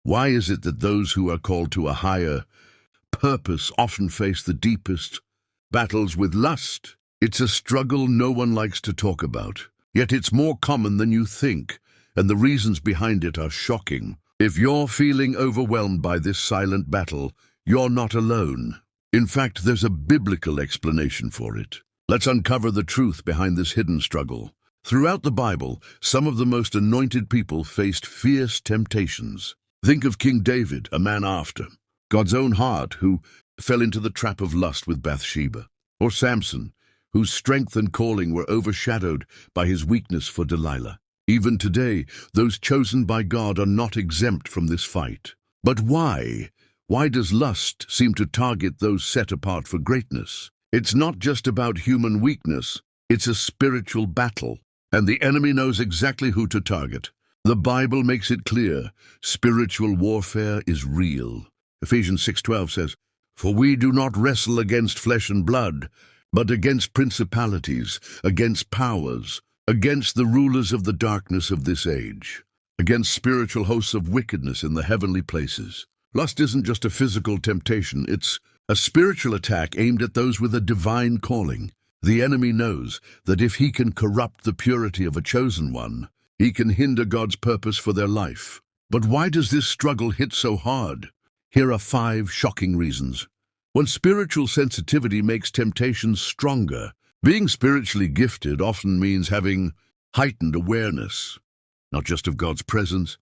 Why is it that those who are called to a higher purpose often face the deepest battles with lust? It's a struggle no one likes to talk about, yet it's more common than you think, and the reasons behind it are shocking. If you're feeling overwhelmed by this silent battle, you're not alone. In fact, there's a biblical explanation for it. Let's uncover the truth behind this hidden struggle. Throughout the Bible, some of the most anointed people faced fierce temptations. Think of King David, a man after God's own heart, who fell into the trap of lust with Bathsheba. Or Samson, whose strength and calling were overshadowed by his weakness for Delilah. Even today, those chosen by God are not exempt from this fight. But why? Why does lust seem to target those set apart for greatness? It's not just about human weakness, it's a spiritual battle, and the enemy knows exactly who to target. The Bible makes it clear, spiritual warfare is real. Ephesians 6:12 says, "For we do not wrestle against flesh and blood, but against principalities, against powers, against the rulers of the darkness of this age, against spiritual hosts of wickedness in the heavenly places." Lust isn't just a physical temptation, it's a spiritual attack aimed at those with a divine calling. The enemy knows that if he can corrupt the purity of a chosen one, he can hinder God's purpose for their life. But why does this struggle hit so hard? Here are 5 shocking reasons. When spiritual sensitivity makes temptations stronger, being spiritually gifted often means having heightened awareness, not just of God's presence,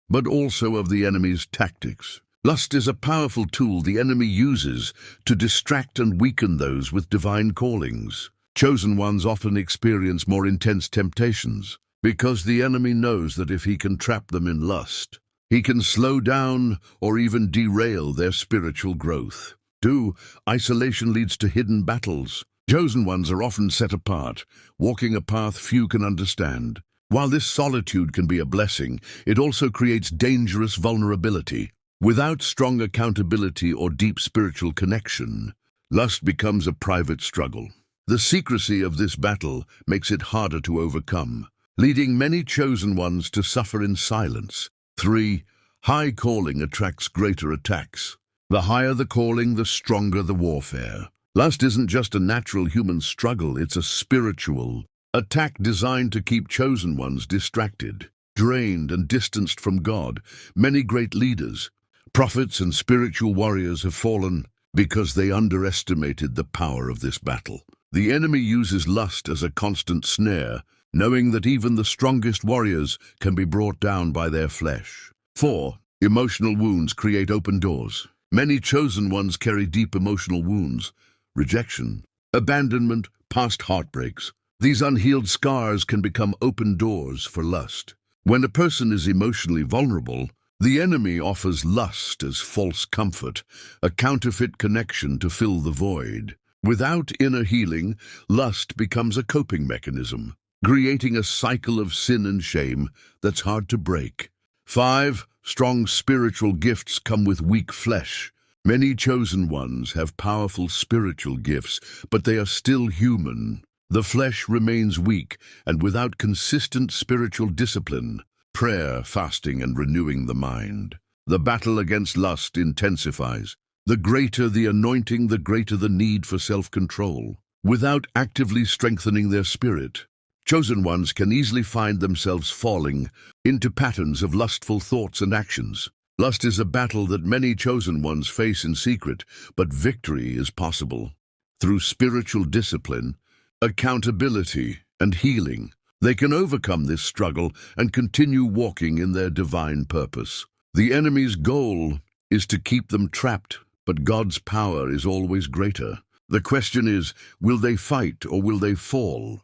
but also of the enemy's tactics. Lust is a powerful tool the enemy uses to distract and weaken those with divine callings. Chosen ones often experience more intense temptations because the enemy knows that if he can trap them in lust, he can slow down or even derail their spiritual growth. 2. Isolation leads to hidden battles. Chosen ones are often set apart, walking a path few can understand. While this solitude can be a blessing, it also creates dangerous vulnerability. Without strong accountability or deep spiritual connection, lust becomes a private struggle. The secrecy of this battle makes it harder to overcome, leading many chosen ones to suffer in silence. 3. High calling attracts greater attacks. The higher the calling, the stronger the warfare. Lust isn't just a natural human struggle, it's a spiritual attack designed to keep chosen ones distracted, drained, and distanced from God. Many great leaders, prophets, and spiritual warriors have fallen because they underestimated the power of this battle. The enemy uses lust as a constant snare, knowing that even the strongest warriors can be brought down by their flesh. 4. Emotional wounds create open doors. Many chosen ones carry deep emotional wounds: rejection, abandonment, past heartbreaks. These unhealed scars can become open doors for lust. When a person is emotionally vulnerable, the enemy offers lust as false comfort, a counterfeit connection to fill the void. Without inner healing, lust becomes a coping mechanism, creating a cycle of sin and shame that's hard to break. 5. Strong spiritual gifts come with weak flesh. Many chosen ones have powerful spiritual gifts, but they are still human. The flesh remains weak, and without consistent spiritual discipline, prayer, fasting, and renewing the mind, the battle against lust intensifies. The greater the anointing, the greater the need for self-control. Without actively strengthening their spirit, chosen ones can easily find themselves falling into patterns of lustful thoughts and actions. Lust is a battle that many chosen ones face in secret, but victory is possible. Through spiritual discipline, accountability, and healing, they can overcome this struggle and continue walking in their divine purpose. The enemy's goal is to keep them trapped, but God's power is always greater. The question is, will they fight or will they fall?